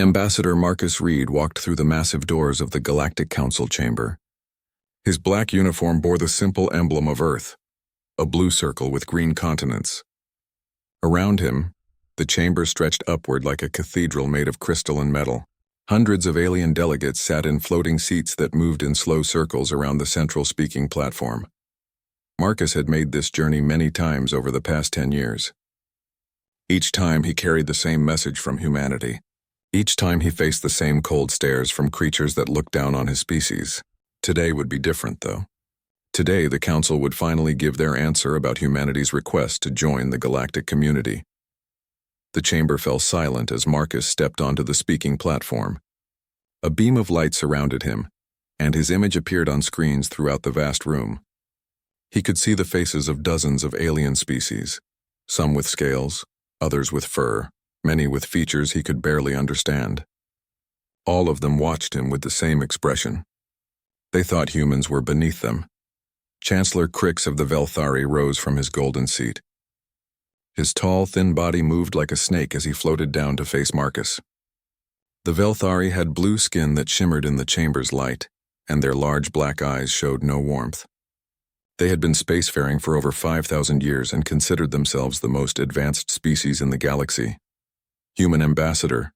Ambassador Marcus Reed walked through the massive doors of the Galactic Council chamber. His black uniform bore the simple emblem of Earth, a blue circle with green continents. Around him, the chamber stretched upward like a cathedral made of crystal and metal. Hundreds of alien delegates sat in floating seats that moved in slow circles around the central speaking platform. Marcus had made this journey many times over the past 10 years. Each time he carried the same message from humanity. Each time he faced the same cold stares from creatures that looked down on his species. Today would be different, though. Today, the Council would finally give their answer about humanity's request to join the galactic community. The chamber fell silent as Marcus stepped onto the speaking platform. A beam of light surrounded him, and his image appeared on screens throughout the vast room. He could see the faces of dozens of alien species, some with scales, others with fur, many with features he could barely understand. All of them watched him with the same expression. They thought humans were beneath them. Chancellor Crix of the Velthari rose from his golden seat. His tall, thin body moved like a snake as he floated down to face Marcus. The Velthari had blue skin that shimmered in the chamber's light, and their large black eyes showed no warmth. They had been spacefaring for over 5,000 years and considered themselves the most advanced species in the galaxy. Human Ambassador,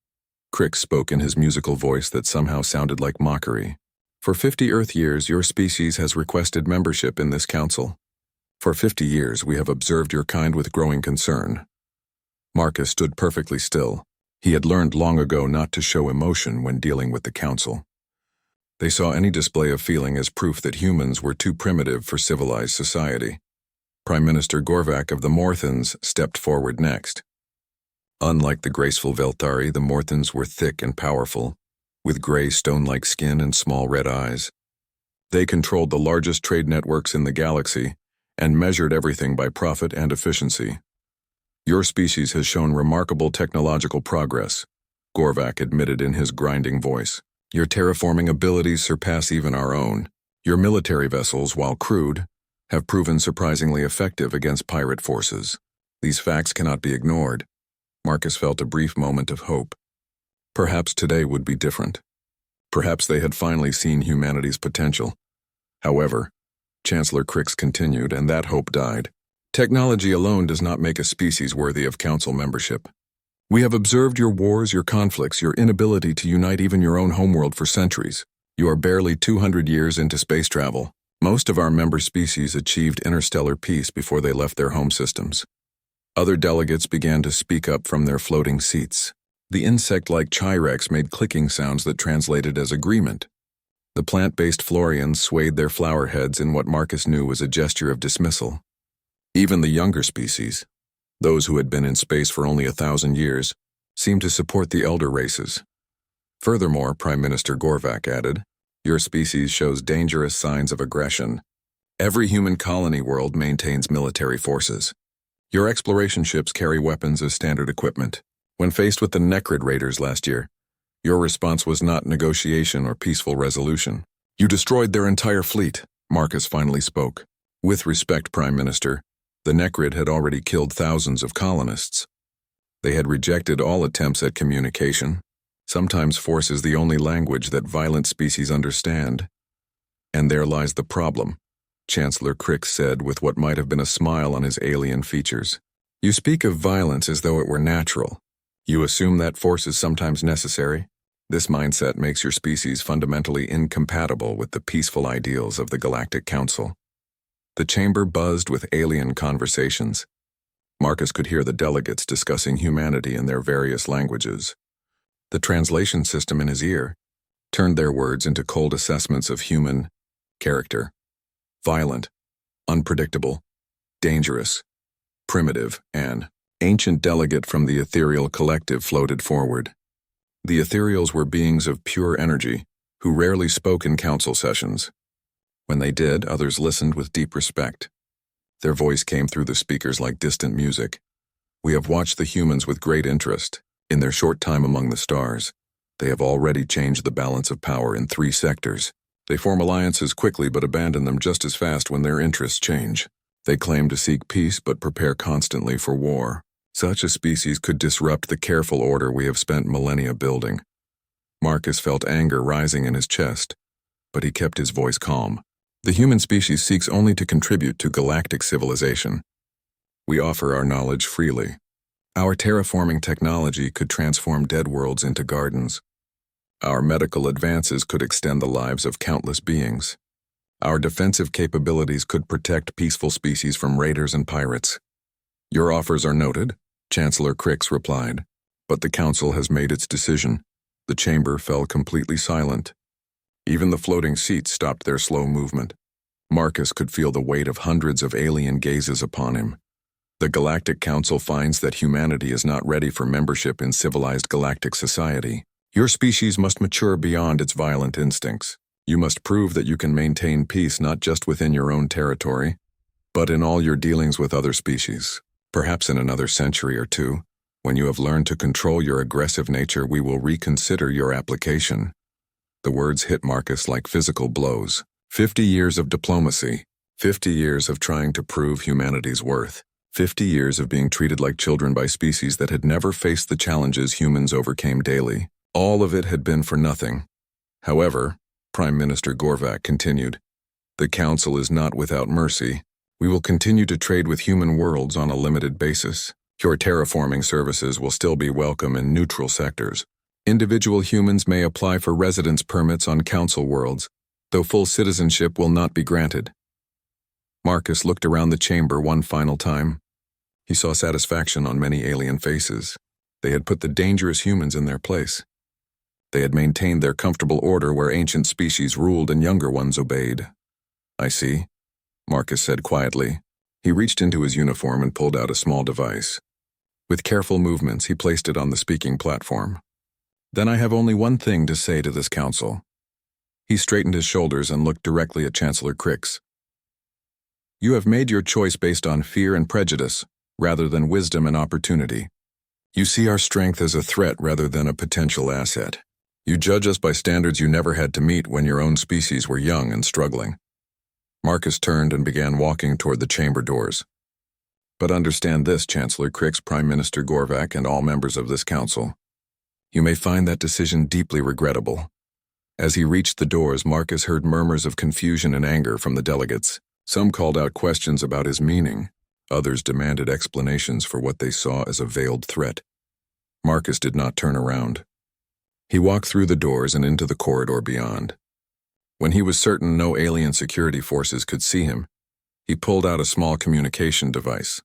Crix spoke in his musical voice that somehow sounded like mockery. For 50 Earth years, your species has requested membership in this council. For 50 years, we have observed your kind with growing concern. Marcus stood perfectly still. He had learned long ago not to show emotion when dealing with the council. They saw any display of feeling as proof that humans were too primitive for civilized society. Prime Minister Gorvac of the Morthans stepped forward next. Unlike the graceful Velthari, the Morthans were thick and powerful, with gray stone-like skin and small red eyes. They controlled the largest trade networks in the galaxy and measured everything by profit and efficiency. Your species has shown remarkable technological progress, Gorvac admitted in his grinding voice. Your terraforming abilities surpass even our own. Your military vessels, while crude, have proven surprisingly effective against pirate forces. These facts cannot be ignored. Marcus felt a brief moment of hope. Perhaps today would be different. Perhaps they had finally seen humanity's potential. However, Chancellor Crix continued, and that hope died. Technology alone does not make a species worthy of council membership. We have observed your wars, your conflicts, your inability to unite even your own homeworld for centuries. You are barely 200 years into space travel. Most of our member species achieved interstellar peace before they left their home systems. Other delegates began to speak up from their floating seats. The insect-like Chirex made clicking sounds that translated as agreement. The plant-based Florians swayed their flower heads in what Marcus knew was a gesture of dismissal. Even the younger species, those who had been in space for only 1,000 years, seemed to support the elder races. Furthermore, Prime Minister Gorvac added, your species shows dangerous signs of aggression. Every human colony world maintains military forces. Your exploration ships carry weapons as standard equipment. When faced with the Necrid raiders last year, your response was not negotiation or peaceful resolution. You destroyed their entire fleet, Marcus finally spoke. With respect, Prime Minister, the Necrid had already killed thousands of colonists. They had rejected all attempts at communication. Sometimes force is the only language that violent species understand. And there lies the problem, Chancellor Crix said with what might have been a smile on his alien features. You speak of violence as though it were natural. You assume that force is sometimes necessary. This mindset makes your species fundamentally incompatible with the peaceful ideals of the Galactic Council. The chamber buzzed with alien conversations. Marcus could hear the delegates discussing humanity in their various languages. The translation system in his ear turned their words into cold assessments of human character. Violent, unpredictable, dangerous, primitive, and ancient delegate from the ethereal collective floated forward. The ethereals were beings of pure energy who rarely spoke in council sessions. When they did, others listened with deep respect. Their voice came through the speakers like distant music. We have watched the humans with great interest. In their short time among the stars, they have already changed the balance of power in 3 sectors. They form alliances quickly but abandon them just as fast when their interests change. They claim to seek peace but prepare constantly for war. Such a species could disrupt the careful order we have spent millennia building. Marcus felt anger rising in his chest, but he kept his voice calm. The human species seeks only to contribute to galactic civilization. We offer our knowledge freely. Our terraforming technology could transform dead worlds into gardens. Our medical advances could extend the lives of countless beings. Our defensive capabilities could protect peaceful species from raiders and pirates. Your offers are noted, Chancellor Crix replied, but the Council has made its decision. The chamber fell completely silent. Even the floating seats stopped their slow movement. Marcus could feel the weight of hundreds of alien gazes upon him. The Galactic Council finds that humanity is not ready for membership in civilized galactic society. Your species must mature beyond its violent instincts. You must prove that you can maintain peace not just within your own territory, but in all your dealings with other species. Perhaps in another century or two, when you have learned to control your aggressive nature, we will reconsider your application. The words hit Marcus like physical blows. 50 years of diplomacy, 50 years of trying to prove humanity's worth, 50 years of being treated like children by species that had never faced the challenges humans overcame daily. All of it had been for nothing. However, Prime Minister Gorvac continued, the Council is not without mercy. We will continue to trade with human worlds on a limited basis. Your terraforming services will still be welcome in neutral sectors. Individual humans may apply for residence permits on Council worlds, though full citizenship will not be granted. Marcus looked around the chamber one final time. He saw satisfaction on many alien faces. They had put the dangerous humans in their place. They had maintained their comfortable order where ancient species ruled and younger ones obeyed. I see, Marcus said quietly. He reached into his uniform and pulled out a small device. With careful movements, he placed it on the speaking platform. Then I have only one thing to say to this council. He straightened his shoulders and looked directly at Chancellor Crix. You have made your choice based on fear and prejudice, rather than wisdom and opportunity. You see our strength as a threat rather than a potential asset. You judge us by standards you never had to meet when your own species were young and struggling. Marcus turned and began walking toward the chamber doors. But understand this, Chancellor Crix, Prime Minister Gorvac, and all members of this council. You may find that decision deeply regrettable. As he reached the doors, Marcus heard murmurs of confusion and anger from the delegates. Some called out questions about his meaning. Others demanded explanations for what they saw as a veiled threat. Marcus did not turn around. He walked through the doors and into the corridor beyond. When he was certain no alien security forces could see him, he pulled out a small communication device.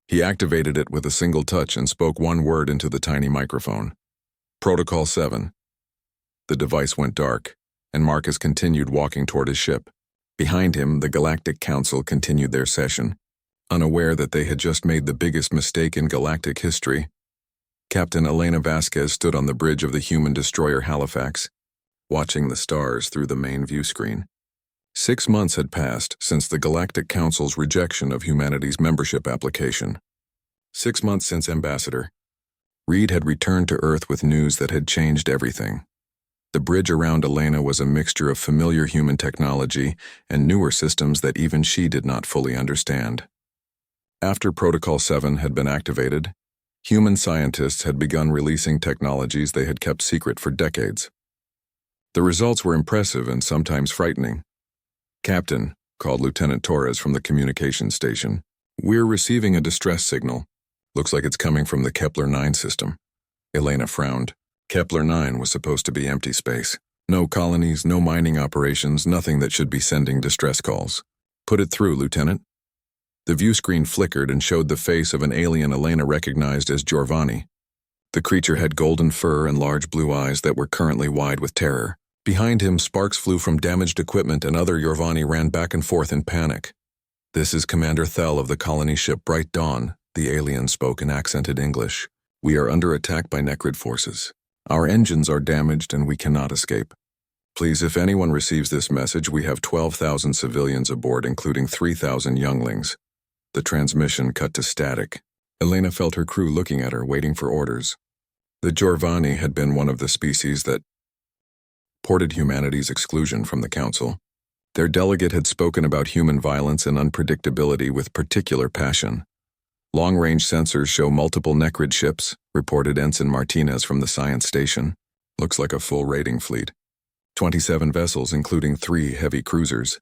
He activated it with a single touch and spoke one word into the tiny microphone. Protocol 7. The device went dark, and Marcus continued walking toward his ship. Behind him, the Galactic Council continued their session, unaware that they had just made the biggest mistake in galactic history. Captain Elena Vasquez stood on the bridge of the human destroyer Halifax, watching the stars through the main view screen. 6 months had passed since the Galactic Council's rejection of humanity's membership application. 6 months since Ambassador Reed had returned to Earth with news that had changed everything. The bridge around Elena was a mixture of familiar human technology and newer systems that even she did not fully understand. After Protocol 7 had been activated, human scientists had begun releasing technologies they had kept secret for decades. The results were impressive and sometimes frightening. Captain, called Lieutenant Torres from the communications station, we're receiving a distress signal. Looks like it's coming from the Kepler 9 system. Elena frowned. Kepler 9 was supposed to be empty space. No colonies, no mining operations, nothing that should be sending distress calls. Put it through, Lieutenant. The view screen flickered and showed the face of an alien Elena recognized as Giovanni. The creature had golden fur and large blue eyes that were currently wide with terror. Behind him, sparks flew from damaged equipment and other Giovanni ran back and forth in panic. This is Commander Thel of the colony ship Bright Dawn, the alien spoke in accented English. We are under attack by Necrid forces. Our engines are damaged and we cannot escape. Please, if anyone receives this message, we have 12,000 civilians aboard, including 3,000 younglings. The transmission cut to static. Elena felt her crew looking at her, waiting for orders. The Giovanni had been one of the species that ported humanity's exclusion from the Council. Their delegate had spoken about human violence and unpredictability with particular passion. Long-range sensors show multiple Necrid ships, reported Ensign Martinez from the science station. Looks like a full raiding fleet. 27 vessels, including 3 heavy cruisers.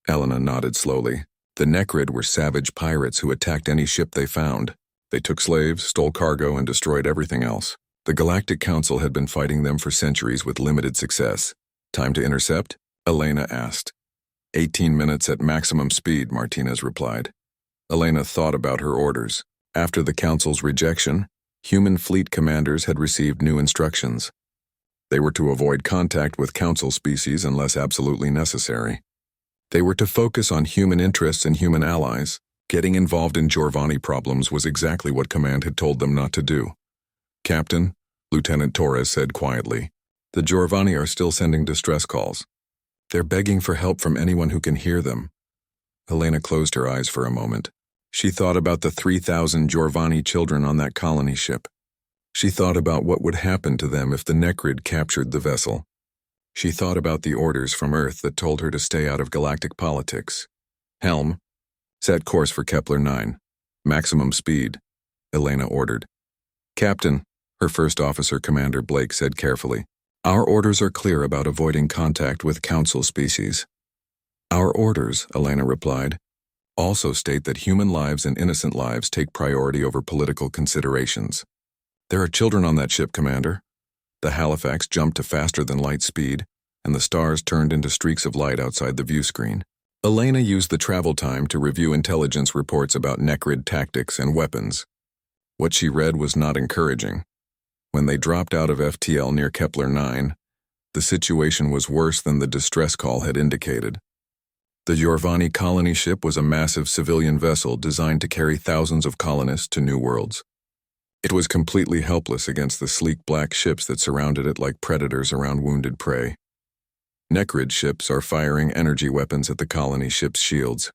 Elena nodded slowly. The Nekrid were savage pirates who attacked any ship they found. They took slaves, stole cargo, and destroyed everything else. The Galactic Council had been fighting them for centuries with limited success. Time to intercept? Elena asked. 18 minutes at maximum speed, Martinez replied. Elena thought about her orders. After the Council's rejection, human fleet commanders had received new instructions. They were to avoid contact with Council species unless absolutely necessary. They were to focus on human interests and human allies. Getting involved in Giovanni problems was exactly what Command had told them not to do. Captain, Lieutenant Torres said quietly, the Giovanni are still sending distress calls. They're begging for help from anyone who can hear them. Elena closed her eyes for a moment. She thought about the 3,000 Giovanni children on that colony ship. She thought about what would happen to them if the Nekrid captured the vessel. She thought about the orders from Earth that told her to stay out of galactic politics. Helm, set course for Kepler 9. Maximum speed, Elena ordered. Captain, her first officer, Commander Blake, said carefully, our orders are clear about avoiding contact with Council species. Our orders, Elena replied, also state that human lives and innocent lives take priority over political considerations. There are children on that ship, Commander. The Halifax jumped to faster than light speed, and the stars turned into streaks of light outside the view screen. Elena used the travel time to review intelligence reports about Nekrid tactics and weapons. What she read was not encouraging. When they dropped out of FTL near Kepler 9, the situation was worse than the distress call had indicated. The Giovanni colony ship was a massive civilian vessel designed to carry thousands of colonists to new worlds. It was completely helpless against the sleek black ships that surrounded it like predators around wounded prey. Nekrid ships are firing energy weapons at the colony ship's shields,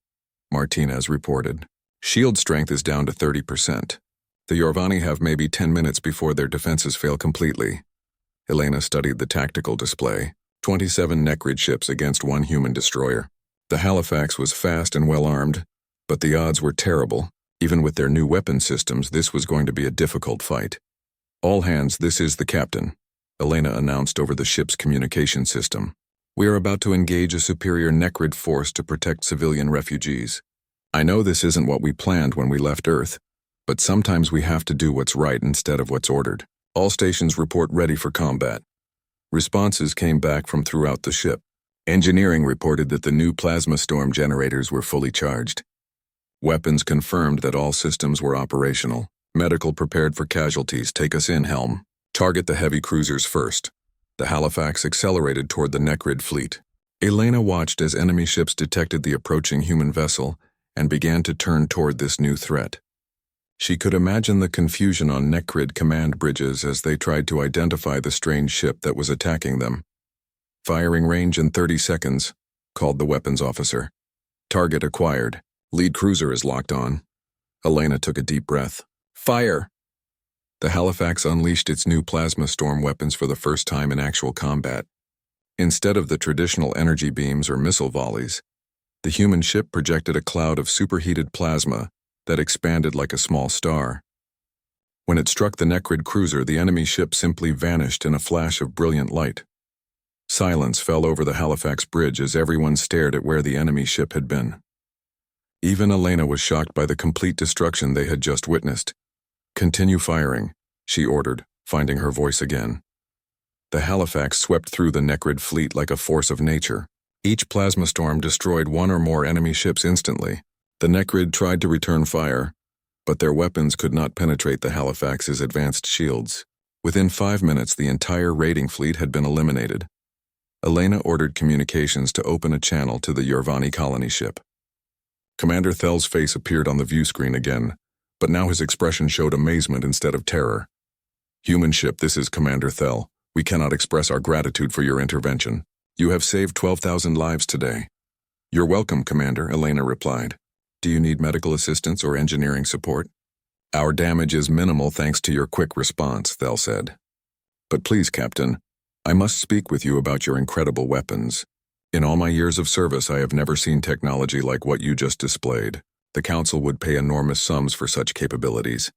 Martinez reported. Shield strength is down to 30%. The Giovanni have maybe 10 minutes before their defenses fail completely. Elena studied the tactical display. 27 Nekrid ships against 1 human destroyer. The Halifax was fast and well-armed, but the odds were terrible. Even with their new weapon systems, this was going to be a difficult fight. All hands, this is the captain, Elena announced over the ship's communication system. We are about to engage a superior Nekrid force to protect civilian refugees. I know this isn't what we planned when we left Earth, but sometimes we have to do what's right instead of what's ordered. All stations report ready for combat. Responses came back from throughout the ship. Engineering reported that the new plasma storm generators were fully charged. Weapons confirmed that all systems were operational. Medical prepared for casualties. Take us in, Helm. Target the heavy cruisers first. The Halifax accelerated toward the Nekrid fleet. Elena watched as enemy ships detected the approaching human vessel and began to turn toward this new threat. She could imagine the confusion on Nekrid command bridges as they tried to identify the strange ship that was attacking them. Firing range in 30 seconds, called the weapons officer. Target acquired. Lead cruiser is locked on. Elena took a deep breath. Fire! The Halifax unleashed its new plasma storm weapons for the first time in actual combat. Instead of the traditional energy beams or missile volleys, the human ship projected a cloud of superheated plasma that expanded like a small star. When it struck the Nekrid cruiser, the enemy ship simply vanished in a flash of brilliant light. Silence fell over the Halifax bridge as everyone stared at where the enemy ship had been. Even Elena was shocked by the complete destruction they had just witnessed. Continue firing, she ordered, finding her voice again. The Halifax swept through the Nekrid fleet like a force of nature. Each plasma storm destroyed 1 or more enemy ships instantly. The Nekrid tried to return fire, but their weapons could not penetrate the Halifax's advanced shields. Within 5 minutes, the entire raiding fleet had been eliminated. Elena ordered communications to open a channel to the Giovanni colony ship. Commander Thell's face appeared on the view screen again, but now his expression showed amazement instead of terror. Human ship, this is Commander Thell. We cannot express our gratitude for your intervention. You have saved 12,000 lives today. You're welcome, Commander, Elena replied. Do you need medical assistance or engineering support? Our damage is minimal thanks to your quick response, Thell said. But please, Captain, I must speak with you about your incredible weapons. In all my years of service, I have never seen technology like what you just displayed. The Council would pay enormous sums for such capabilities.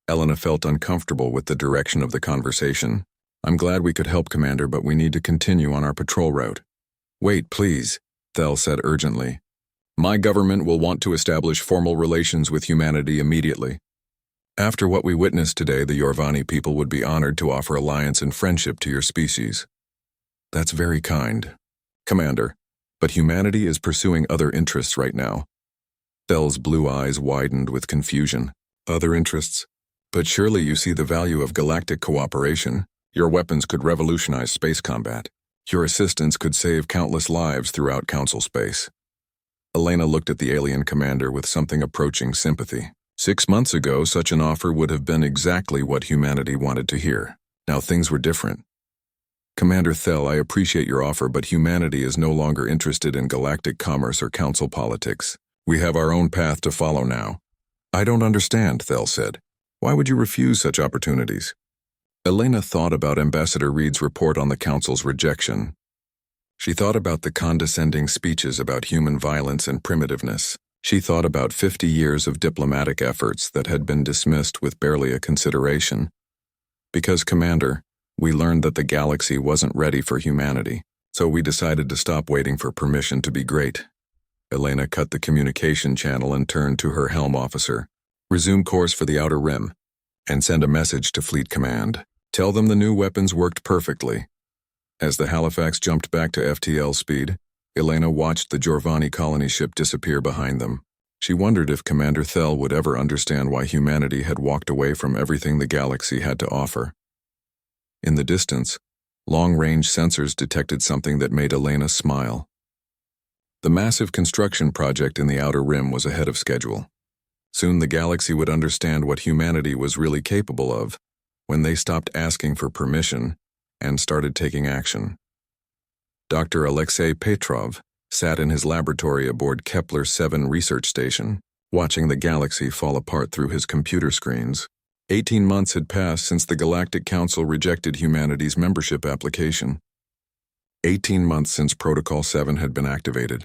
Elena felt uncomfortable with the direction of the conversation. I'm glad we could help, Commander, but we need to continue on our patrol route. Wait, please, Thel said urgently. My government will want to establish formal relations with humanity immediately. After what we witnessed today, the Yorvani people would be honored to offer alliance and friendship to your species. That's very kind, Commander, but humanity is pursuing other interests right now. Thel's blue eyes widened with confusion. Other interests? But surely you see the value of galactic cooperation. Your weapons could revolutionize space combat. Your assistance could save countless lives throughout Council space. Elena looked at the alien commander with something approaching sympathy. 6 months ago, such an offer would have been exactly what humanity wanted to hear. Now things were different. Commander Thel, I appreciate your offer, but humanity is no longer interested in galactic commerce or council politics. We have our own path to follow now. I don't understand, Thel said. Why would you refuse such opportunities? Elena thought about Ambassador Reed's report on the Council's rejection. She thought about the condescending speeches about human violence and primitiveness. She thought about 50 years of diplomatic efforts that had been dismissed with barely a consideration. Because, Commander, we learned that the galaxy wasn't ready for humanity, so we decided to stop waiting for permission to be great. Elena cut the communication channel and turned to her helm officer. Resume course for the Outer Rim, and send a message to Fleet Command. Tell them the new weapons worked perfectly. As the Halifax jumped back to FTL speed, Elena watched the Jorvani colony ship disappear behind them. She wondered if Commander Thel would ever understand why humanity had walked away from everything the galaxy had to offer. In the distance, long-range sensors detected something that made Elena smile. The massive construction project in the Outer Rim was ahead of schedule. Soon the galaxy would understand what humanity was really capable of when they stopped asking for permission and started taking action. Dr. Alexei Petrov sat in his laboratory aboard Kepler-7 research station, watching the galaxy fall apart through his computer screens. 18 months had passed since the Galactic Council rejected humanity's membership application. 18 months since Protocol 7 had been activated.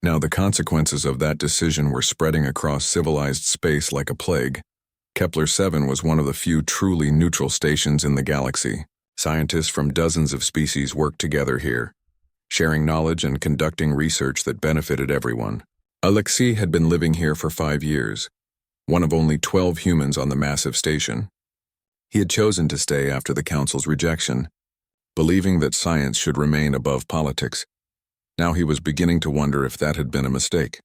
Now the consequences of that decision were spreading across civilized space like a plague. Kepler-7 was one of the few truly neutral stations in the galaxy. Scientists from dozens of species worked together here, sharing knowledge and conducting research that benefited everyone. Alexei had been living here for 5 years, one of only 12 humans on the massive station. He had chosen to stay after the Council's rejection, believing that science should remain above politics. Now he was beginning to wonder if that had been a mistake.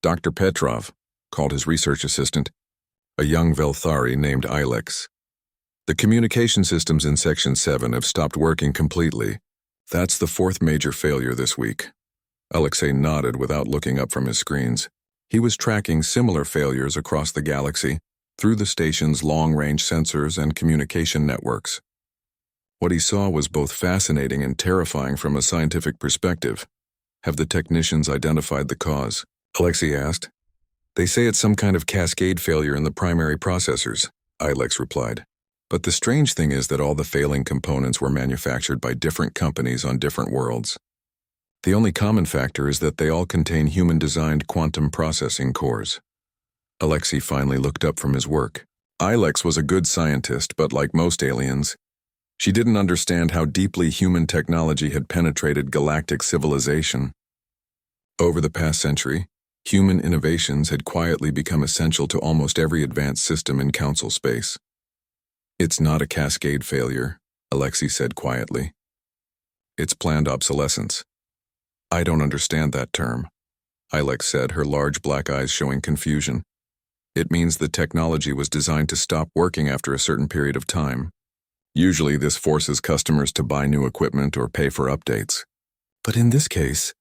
Dr. Petrov called his research assistant, a young Velthari named Ilex. The communication systems in Section 7 have stopped working completely. That's the 4th major failure this week. Alexei nodded without looking up from his screens. He was tracking similar failures across the galaxy through the station's long-range sensors and communication networks. What he saw was both fascinating and terrifying from a scientific perspective. Have the technicians identified the cause? Alexei asked. They say it's some kind of cascade failure in the primary processors, Ilex replied. But the strange thing is that all the failing components were manufactured by different companies on different worlds. The only common factor is that they all contain human-designed quantum processing cores. Alexei finally looked up from his work. Ilex was a good scientist, but like most aliens, she didn't understand how deeply human technology had penetrated galactic civilization. Over the past century, human innovations had quietly become essential to almost every advanced system in Council space. It's not a cascade failure, Alexei said quietly. It's planned obsolescence. I don't understand that term, Ilex said, her large black eyes showing confusion. It means the technology was designed to stop working after a certain period of time. Usually this forces customers to buy new equipment or pay for updates. But in this case,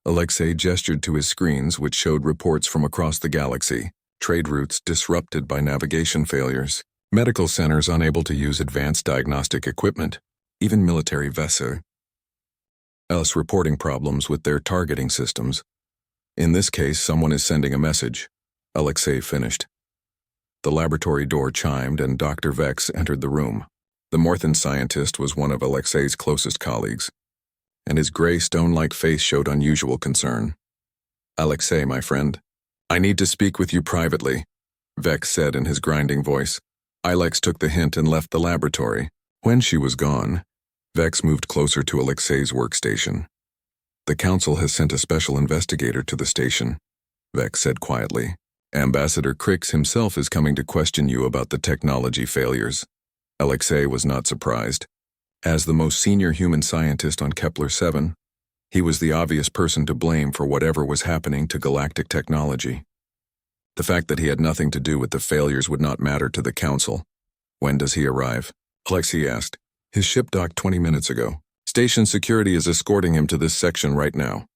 Alexei gestured to his screens, which showed reports from across the galaxy, trade routes disrupted by navigation failures, medical centers unable to use advanced diagnostic equipment, even military vessels else reporting problems with their targeting systems. In this case, someone is sending a message, Alexei finished. The laboratory door chimed and Dr. Vex entered the room. The Morthan scientist was one of Alexei's closest colleagues, and his gray stone-like face showed unusual concern. Alexei, my friend, I need to speak with you privately, Vex said in his grinding voice. Ilex took the hint and left the laboratory, When she was gone, Vex moved closer to Alexei's workstation. "The Council has sent a special investigator to the station," Vex said quietly. "Ambassador Crix himself is coming to question you about the technology failures." Alexei was not surprised. As the most senior human scientist on Kepler-7, he was the obvious person to blame for whatever was happening to galactic technology. The fact that he had nothing to do with the failures would not matter to the Council. "When does he arrive?" Alexei asked. "His ship docked 20 minutes ago. Station security is escorting him to this section right now."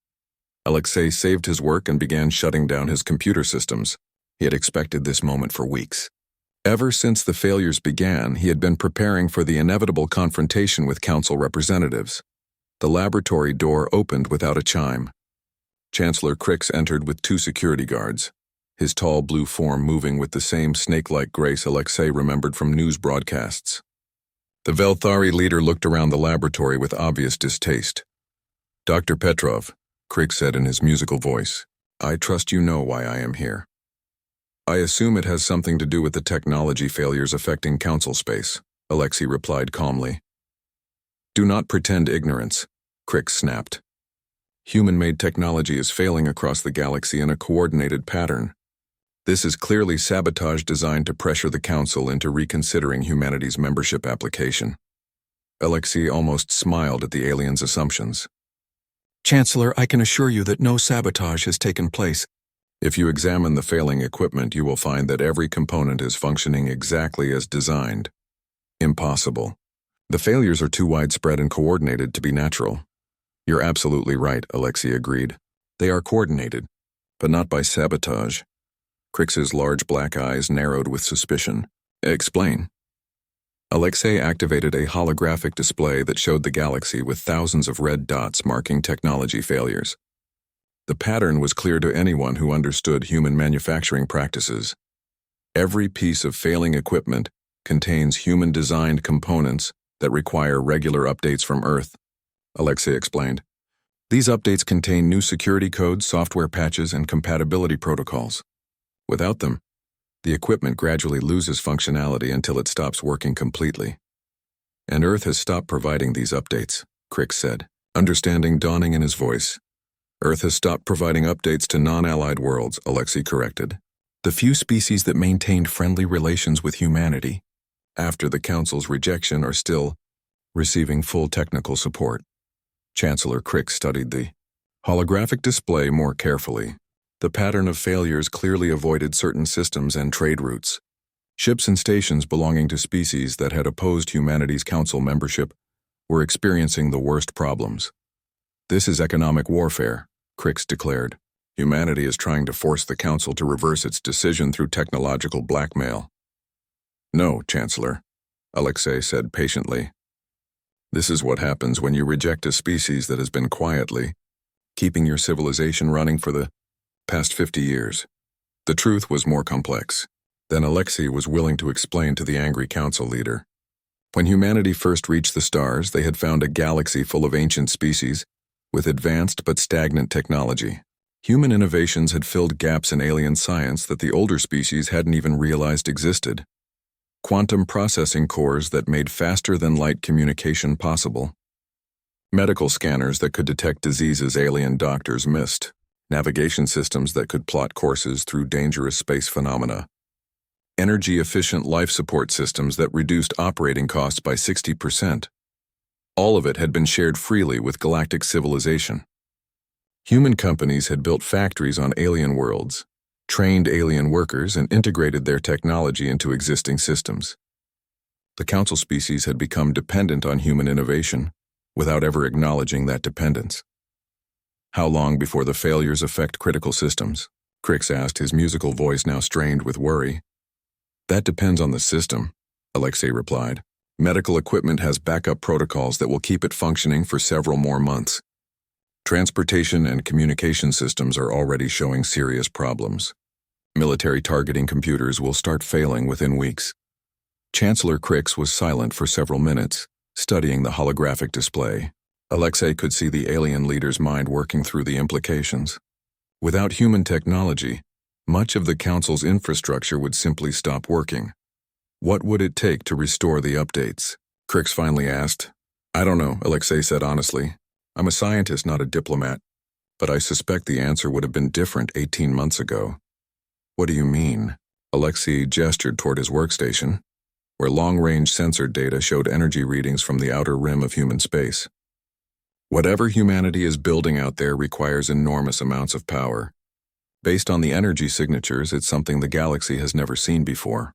Alexei saved his work and began shutting down his computer systems. He had expected this moment for weeks. Ever since the failures began, he had been preparing for the inevitable confrontation with Council representatives. The laboratory door opened without a chime. Chancellor Crix entered with 2 security guards, his tall blue form moving with the same snake-like grace Alexei remembered from news broadcasts. The Velthari leader looked around the laboratory with obvious distaste. "Dr. Petrov," Crix said in his musical voice, "I trust you know why I am here." "I assume it has something to do with the technology failures affecting Council space," Alexei replied calmly. "Do not pretend ignorance," Crix snapped. "Human-made technology is failing across the galaxy in a coordinated pattern. This is clearly sabotage designed to pressure the Council into reconsidering humanity's membership application." Alexei almost smiled at the alien's assumptions. "Chancellor, I can assure you that no sabotage has taken place. If you examine the failing equipment, you will find that every component is functioning exactly as designed." "Impossible. The failures are too widespread and coordinated to be natural." "You're absolutely right," Alexei agreed. "They are coordinated, but not by sabotage." Crix's large black eyes narrowed with suspicion. "Explain." Alexei activated a holographic display that showed the galaxy with thousands of red dots marking technology failures. The pattern was clear to anyone who understood human manufacturing practices. Every piece of failing equipment contains human-designed components that require regular updates from Earth, Alexei explained. These updates contain new security codes, software patches, and compatibility protocols. Without them, the equipment gradually loses functionality until it stops working completely. "And Earth has stopped providing these updates," Crix said, understanding dawning in his voice. "Earth has stopped providing updates to non-allied worlds," Alexei corrected. "The few species that maintained friendly relations with humanity after the Council's rejection are still receiving full technical support." Chancellor Crix studied the holographic display more carefully. The pattern of failures clearly avoided certain systems and trade routes. Ships and stations belonging to species that had opposed humanity's Council membership were experiencing the worst problems. "This is economic warfare," Crix declared. "Humanity is trying to force the Council to reverse its decision through technological blackmail." "No, Chancellor," Alexei said patiently. "This is what happens when you reject a species that has been quietly keeping your civilization running for the past 50 years. The truth was more complex than Alexei was willing to explain to the angry Council leader. When humanity first reached the stars, they had found a galaxy full of ancient species with advanced but stagnant technology. Human innovations had filled gaps in alien science that the older species hadn't even realized existed. Quantum processing cores that made faster-than-light communication possible. Medical scanners that could detect diseases alien doctors missed. Navigation systems that could plot courses through dangerous space phenomena. Energy-efficient life support systems that reduced operating costs by 60%. All of it had been shared freely with galactic civilization. Human companies had built factories on alien worlds, trained alien workers, and integrated their technology into existing systems. The Council species had become dependent on human innovation without ever acknowledging that dependence. "How long before the failures affect critical systems?" Crix asked, his musical voice now strained with worry. "That depends on the system," Alexei replied. "Medical equipment has backup protocols that will keep it functioning for several more months. Transportation and communication systems are already showing serious problems. Military targeting computers will start failing within weeks." Chancellor Crix was silent for several minutes, studying the holographic display. Alexei could see the alien leader's mind working through the implications. Without human technology, much of the Council's infrastructure would simply stop working. What would it take to restore the updates? Crix finally asked. I don't know, Alexei said honestly. I'm a scientist, not a diplomat. But I suspect the answer would have been different 18 months ago. What do you mean? Alexei gestured toward his workstation, where long-range sensor data showed energy readings from the outer rim of human space. Whatever humanity is building out there requires enormous amounts of power. Based on the energy signatures, it's something the galaxy has never seen before.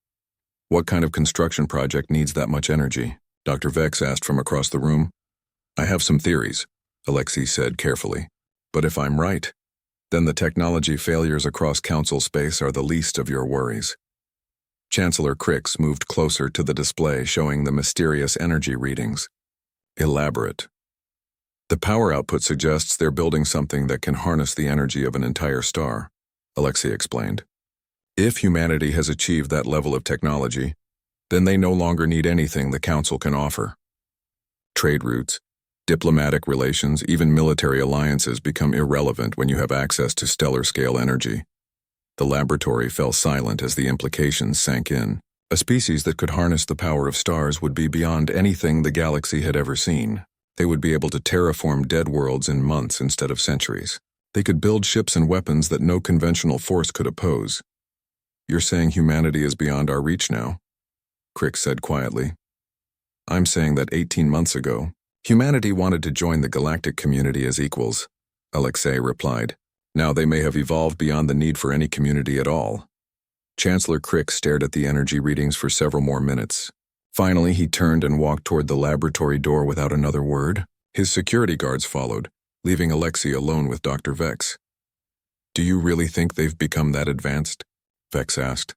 What kind of construction project needs that much energy? Dr. Vex asked from across the room. I have some theories, Alexei said carefully. But if I'm right, then the technology failures across Council space are the least of your worries. Chancellor Crix moved closer to the display showing the mysterious energy readings. Elaborate. The power output suggests they're building something that can harness the energy of an entire star, Alexei explained. If humanity has achieved that level of technology, then they no longer need anything the Council can offer. Trade routes, diplomatic relations, even military alliances become irrelevant when you have access to stellar-scale energy. The laboratory fell silent as the implications sank in. A species that could harness the power of stars would be beyond anything the galaxy had ever seen. They would be able to terraform dead worlds in months instead of centuries. They could build ships and weapons that no conventional force could oppose. You're saying humanity is beyond our reach now? Crix said quietly. I'm saying that 18 months ago, humanity wanted to join the galactic community as equals, Alexei replied. Now they may have evolved beyond the need for any community at all. Chancellor Crix stared at the energy readings for several more minutes. Finally, he turned and walked toward the laboratory door without another word. His security guards followed, leaving Alexei alone with Dr. Vex. Do you really think they've become that advanced? Vex asked.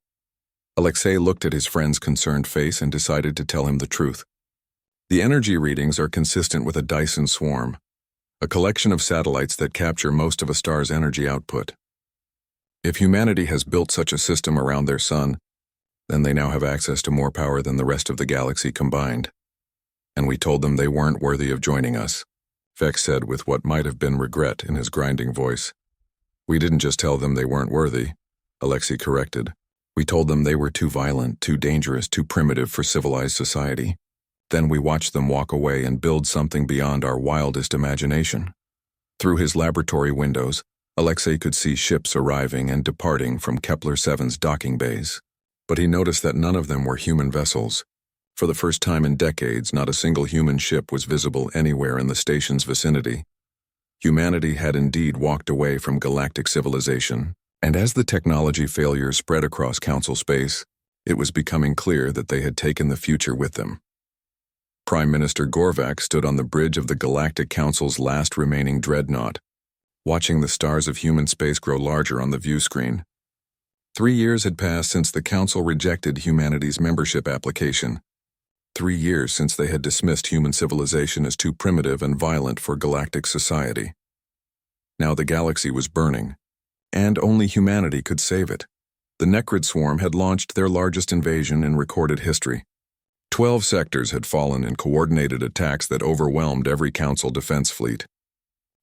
Alexei looked at his friend's concerned face and decided to tell him the truth. The energy readings are consistent with a Dyson swarm, a collection of satellites that capture most of a star's energy output. If humanity has built such a system around their sun, then they now have access to more power than the rest of the galaxy combined. And we told them they weren't worthy of joining us, Vex said with what might have been regret in his grinding voice. We didn't just tell them they weren't worthy, Alexei corrected. We told them they were too violent, too dangerous, too primitive for civilized society. Then we watched them walk away and build something beyond our wildest imagination. Through his laboratory windows, Alexei could see ships arriving and departing from Kepler-7's docking bays. But he noticed that none of them were human vessels. For the first time in decades, not a single human ship was visible anywhere in the station's vicinity. Humanity had indeed walked away from galactic civilization, and as the technology failures spread across Council space, it was becoming clear that they had taken the future with them. Prime Minister Gorvak stood on the bridge of the Galactic Council's last remaining dreadnought, watching the stars of human space grow larger on the view screen. 3 years had passed since the Council rejected humanity's membership application. 3 years since they had dismissed human civilization as too primitive and violent for galactic society. Now the galaxy was burning, and only humanity could save it. The Necrid swarm had launched their largest invasion in recorded history. 12 sectors had fallen in coordinated attacks that overwhelmed every Council defense fleet.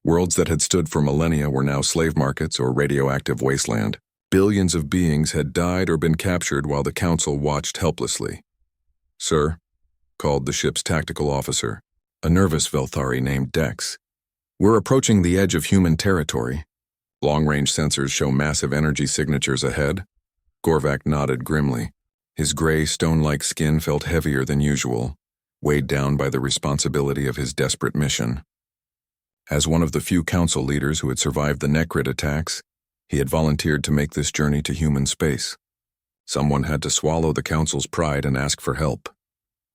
Worlds that had stood for millennia were now slave markets or radioactive wasteland. Billions of beings had died or been captured while the Council watched helplessly. Sir, called the ship's tactical officer, a nervous Velthari named Dex. We're approaching the edge of human territory. Long-range sensors show massive energy signatures ahead. Gorvak nodded grimly. His gray, stone-like skin felt heavier than usual, weighed down by the responsibility of his desperate mission. As one of the few Council leaders who had survived the Necrid attacks, he had volunteered to make this journey to human space. Someone had to swallow the Council's pride and ask for help.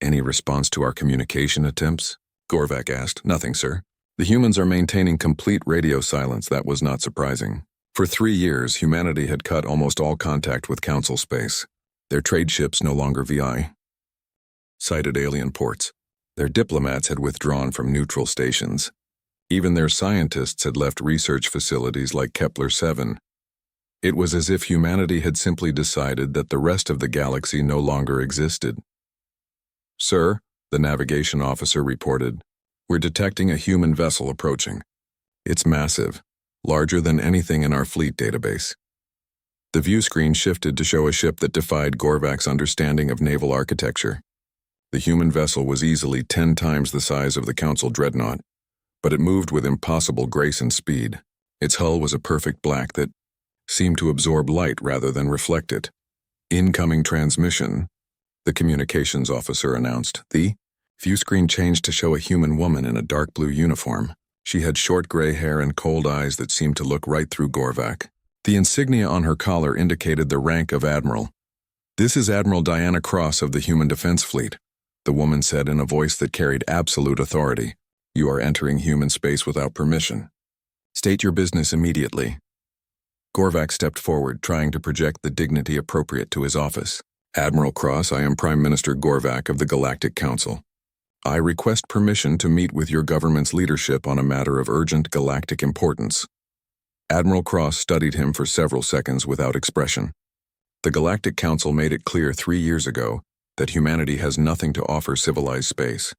Any response to our communication attempts? Gorvak asked. Nothing, sir. The humans are maintaining complete radio silence. That was not surprising. For 3 years, humanity had cut almost all contact with Council space. Their trade ships no longer sighted alien ports. Their diplomats had withdrawn from neutral stations. Even their scientists had left research facilities like Kepler-7. It was as if humanity had simply decided that the rest of the galaxy no longer existed. Sir, the navigation officer reported, we're detecting a human vessel approaching. It's massive, larger than anything in our fleet database. The view screen shifted to show a ship that defied Gorvak's understanding of naval architecture. The human vessel was easily 10 times the size of the Council dreadnought, but it moved with impossible grace and speed. Its hull was a perfect black that seemed to absorb light rather than reflect it. Incoming transmission, the communications officer announced. The view screen changed to show a human woman in a dark blue uniform. She had short gray hair and cold eyes that seemed to look right through Gorvac. The insignia on her collar indicated the rank of Admiral. "This is Admiral Diana Cross of the Human Defense Fleet," the woman said in a voice that carried absolute authority. "You are entering human space without permission. State your business immediately." Gorvac stepped forward, trying to project the dignity appropriate to his office. "Admiral Cross, I am Prime Minister Gorvac of the Galactic Council. I request permission to meet with your government's leadership on a matter of urgent galactic importance." Admiral Cross studied him for several seconds without expression. The Galactic Council made it clear 3 years ago that humanity has nothing to offer civilized space.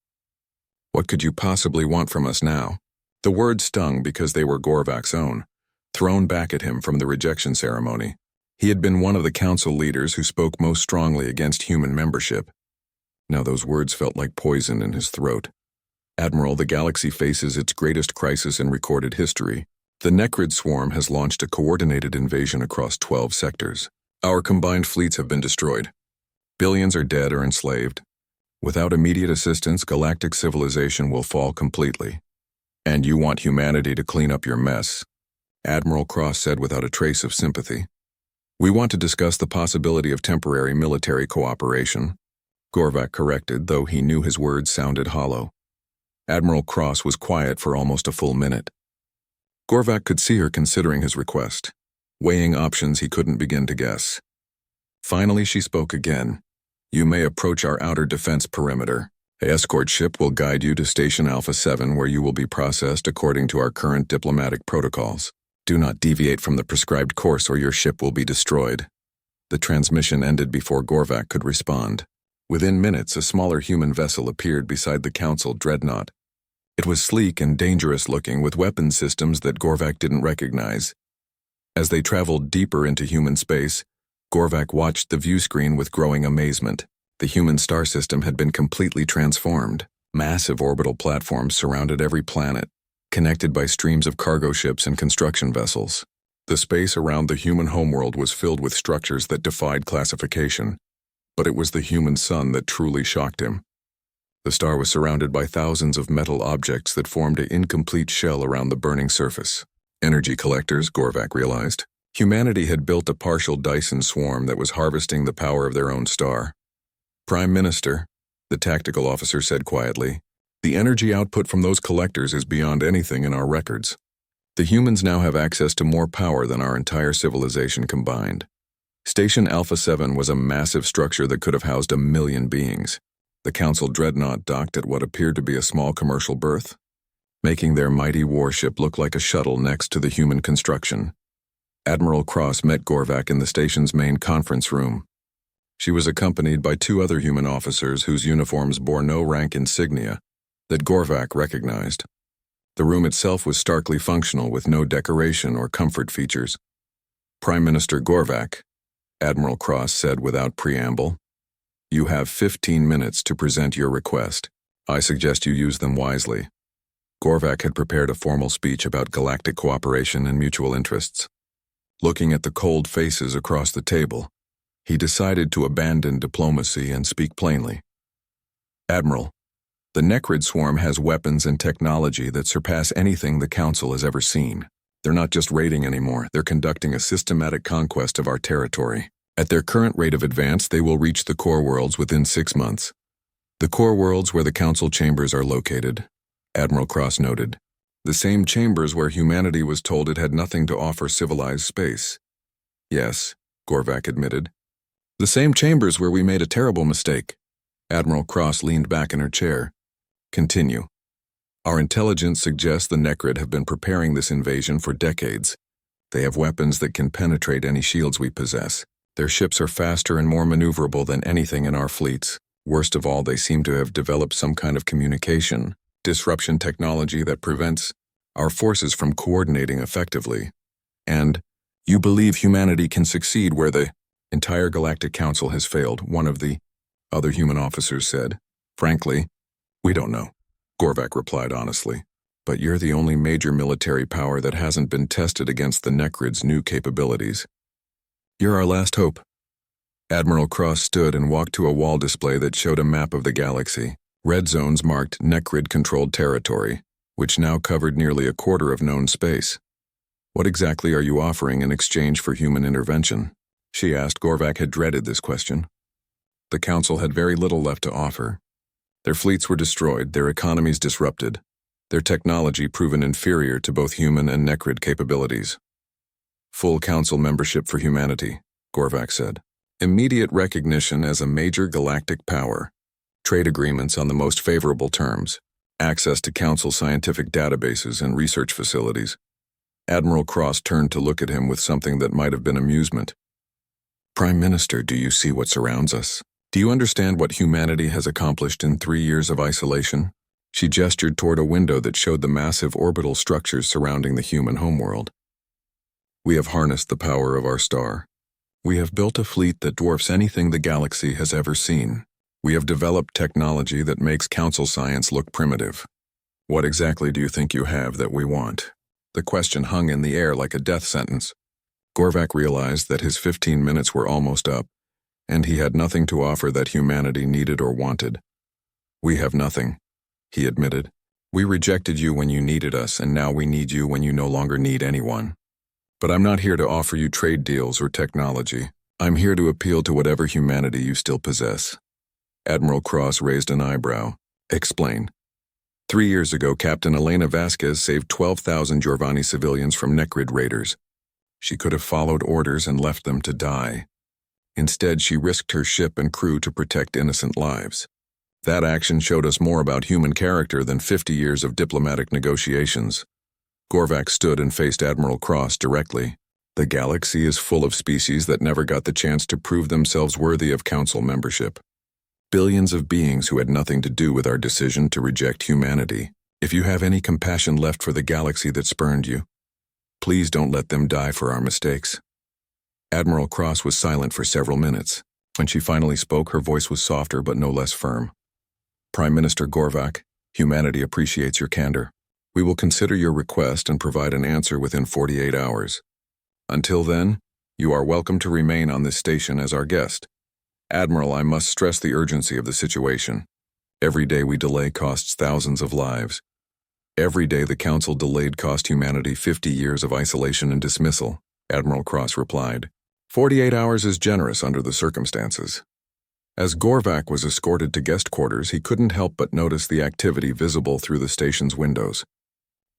"What could you possibly want from us now?" The words stung because they were Gorvac's own, thrown back at him from the rejection ceremony. He had been one of the council leaders who spoke most strongly against human membership. Now those words felt like poison in his throat. "Admiral, the galaxy faces its greatest crisis in recorded history. The Necrid swarm has launched a coordinated invasion across 12 sectors. Our combined fleets have been destroyed. Billions are dead or enslaved. Without immediate assistance, galactic civilization will fall completely. And you want humanity to clean up your mess," Admiral Cross said without a trace of sympathy. "We want to discuss the possibility of temporary military cooperation," Gorvac corrected, though he knew his words sounded hollow. Admiral Cross was quiet for almost a full minute. Gorvac could see her considering his request, weighing options he couldn't begin to guess. Finally, she spoke again. "You may approach our outer defense perimeter. An escort ship will guide you to Station Alpha 7, where you will be processed according to our current diplomatic protocols. Do not deviate from the prescribed course or your ship will be destroyed." The transmission ended before Gorvac could respond. Within minutes, a smaller human vessel appeared beside the Council dreadnought. It was sleek and dangerous looking, with weapon systems that Gorvac didn't recognize. As they traveled deeper into human space, Gorvac watched the view screen with growing amazement. The human star system had been completely transformed. Massive orbital platforms surrounded every planet, connected by streams of cargo ships and construction vessels. The space around the human homeworld was filled with structures that defied classification, but it was the human sun that truly shocked him. The star was surrounded by thousands of metal objects that formed an incomplete shell around the burning surface. Energy collectors, Gorvac realized. Humanity had built a partial Dyson swarm that was harvesting the power of their own star. "Prime Minister," the tactical officer said quietly, "the energy output from those collectors is beyond anything in our records. The humans now have access to more power than our entire civilization combined." Station Alpha 7 was a massive structure that could have housed 1 million beings. The Council dreadnought docked at what appeared to be a small commercial berth, making their mighty warship look like a shuttle next to the human construction. Admiral Cross met Gorvac in the station's main conference room. She was accompanied by 2 other human officers whose uniforms bore no rank insignia that Gorvac recognized. The room itself was starkly functional, with no decoration or comfort features. "Prime Minister Gorvac," Admiral Cross said without preamble, "you have 15 minutes to present your request. I suggest you use them wisely." Gorvac had prepared a formal speech about galactic cooperation and mutual interests. Looking at the cold faces across the table, he decided to abandon diplomacy and speak plainly. "Admiral, the Necrid swarm has weapons and technology that surpass anything the Council has ever seen. They're not just raiding anymore, they're conducting a systematic conquest of our territory. At their current rate of advance, they will reach the core worlds within 6 months. The core worlds where the Council chambers are located," Admiral Cross noted. "The same chambers where humanity was told it had nothing to offer civilized space." "Yes," Gorvac admitted. "The same chambers where we made a terrible mistake." Admiral Cross leaned back in her chair. "Continue." "Our intelligence suggests the Necrid have been preparing this invasion for decades. They have weapons that can penetrate any shields we possess. Their ships are faster and more maneuverable than anything in our fleets. Worst of all, they seem to have developed some kind of communication disruption technology that prevents our forces from coordinating effectively. And you believe humanity can succeed where the entire Galactic Council has failed," one of the other human officers said. Frankly, we don't know, Gorvak replied honestly. But you're the only major military power that hasn't been tested against the Nekrid's new capabilities. You're our last hope. Admiral Cross stood and walked to a wall display that showed a map of the galaxy. Red zones marked Nekrid-controlled territory, which now covered nearly a quarter of known space. What exactly are you offering in exchange for human intervention? She asked. Gorvak had dreaded this question. The Council had very little left to offer. Their fleets were destroyed, their economies disrupted, their technology proven inferior to both human and Nekrid capabilities. Full Council membership for humanity, Gorvak said. Immediate recognition as a major galactic power. Trade agreements on the most favorable terms. Access to Council scientific databases and research facilities. Admiral Cross turned to look at him with something that might have been amusement. Prime Minister, do you see what surrounds us? Do you understand what humanity has accomplished in 3 years of isolation? She gestured toward a window that showed the massive orbital structures surrounding the human homeworld. We have harnessed the power of our star. We have built a fleet that dwarfs anything the galaxy has ever seen. We have developed technology that makes Council science look primitive. What exactly do you think you have that we want? The question hung in the air like a death sentence. Gorvak realized that his 15 minutes were almost up, and he had nothing to offer that humanity needed or wanted. We have nothing, he admitted. We rejected you when you needed us, and now we need you when you no longer need anyone. But I'm not here to offer you trade deals or technology. I'm here to appeal to whatever humanity you still possess. Admiral Cross raised an eyebrow. Explain. 3 years ago, Captain Elena Vasquez saved 12,000 Jorvani civilians from Nekrid raiders. She could have followed orders and left them to die. Instead, she risked her ship and crew to protect innocent lives. That action showed us more about human character than 50 years of diplomatic negotiations. Gorvak stood and faced Admiral Cross directly. The galaxy is full of species that never got the chance to prove themselves worthy of Council membership. Billions of beings who had nothing to do with our decision to reject humanity. If you have any compassion left for the galaxy that spurned you, please don't let them die for our mistakes. Admiral Cross was silent for several minutes. When she finally spoke, her voice was softer but no less firm. Prime Minister Gorvak, humanity appreciates your candor. We will consider your request and provide an answer within 48 hours. Until then, you are welcome to remain on this station as our guest. Admiral, I must stress the urgency of the situation. Every day we delay costs thousands of lives. Every day the Council delayed cost humanity 50 years of isolation and dismissal, Admiral Cross replied. 48 hours is generous under the circumstances. As Gorvak was escorted to guest quarters, he couldn't help but notice the activity visible through the station's windows.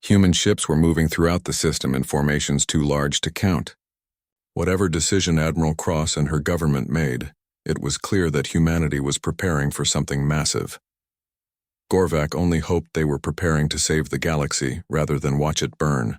Human ships were moving throughout the system in formations too large to count. Whatever decision Admiral Cross and her government made, it was clear that humanity was preparing for something massive. Gorvak only hoped they were preparing to save the galaxy rather than watch it burn.